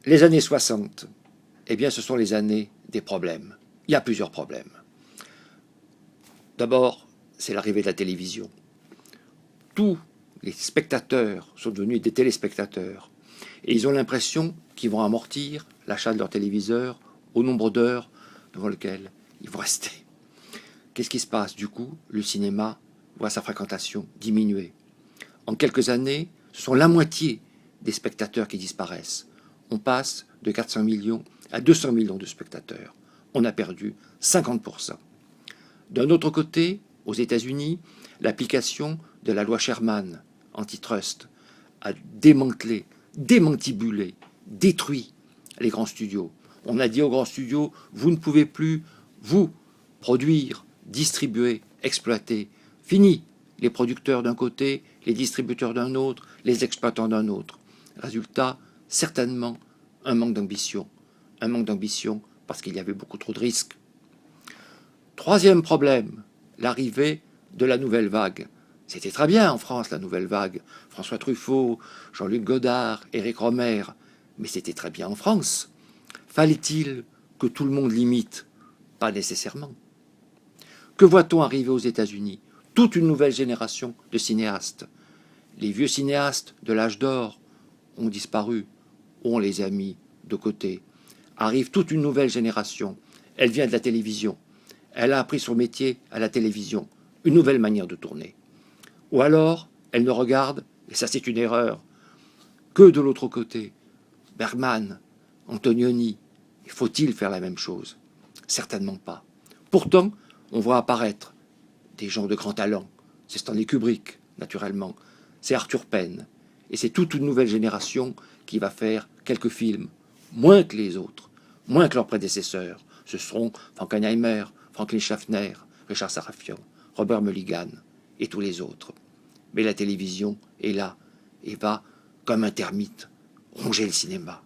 Les années 60, eh bien, ce sont les années des problèmes. Il y a plusieurs problèmes. D'abord, c'est l'arrivée de la télévision. Tous les spectateurs sont devenus des téléspectateurs. Et ils ont l'impression qu'ils vont amortir l'achat de leur téléviseur au nombre d'heures devant lequel ils vont rester. Qu'est-ce qui se passe? Du coup, le cinéma voit sa fréquentation diminuer. En quelques années, ce sont la moitié des spectateurs qui disparaissent. On passe de 400 millions à 200 millions de spectateurs. On a perdu 50%. D'un autre côté, aux États-Unis, l'application de la loi Sherman, antitrust, a démantelé, démantibulé, détruit les grands studios. On a dit aux grands studios, vous ne pouvez plus, vous, produire, distribuer, exploiter. Fini, les producteurs d'un côté, les distributeurs d'un autre, les exploitants d'un autre. Résultat, certainement, un manque d'ambition. Un manque d'ambition parce qu'il y avait beaucoup trop de risques. Troisième problème, l'arrivée de la nouvelle vague. C'était très bien en France, la nouvelle vague. François Truffaut, Jean-Luc Godard, Éric Rohmer. Mais c'était très bien en France. Fallait-il que tout le monde l'imite? Pas nécessairement. Que voit-on arriver aux États-Unis? Toute une nouvelle génération de cinéastes. Les vieux cinéastes de l'âge d'or ont disparu, on les a mis de côté. Arrive toute une nouvelle génération. Elle vient de la télévision. Elle a appris son métier à la télévision. Une nouvelle manière de tourner. Ou alors, elle ne regarde, et ça c'est une erreur, que de l'autre côté. Bergman, Antonioni, faut-il faire la même chose? Certainement pas. Pourtant, on voit apparaître des gens de grand talent. C'est Stanley Kubrick, naturellement. C'est Arthur Penn. Et c'est toute une nouvelle génération qui va faire quelques films, moins que les autres, moins que leurs prédécesseurs. Ce seront Frankenheimer, Franklin Schaffner, Richard Sarafian, Robert Mulligan et tous les autres. Mais la télévision est là et va, comme un termite, ronger le cinéma.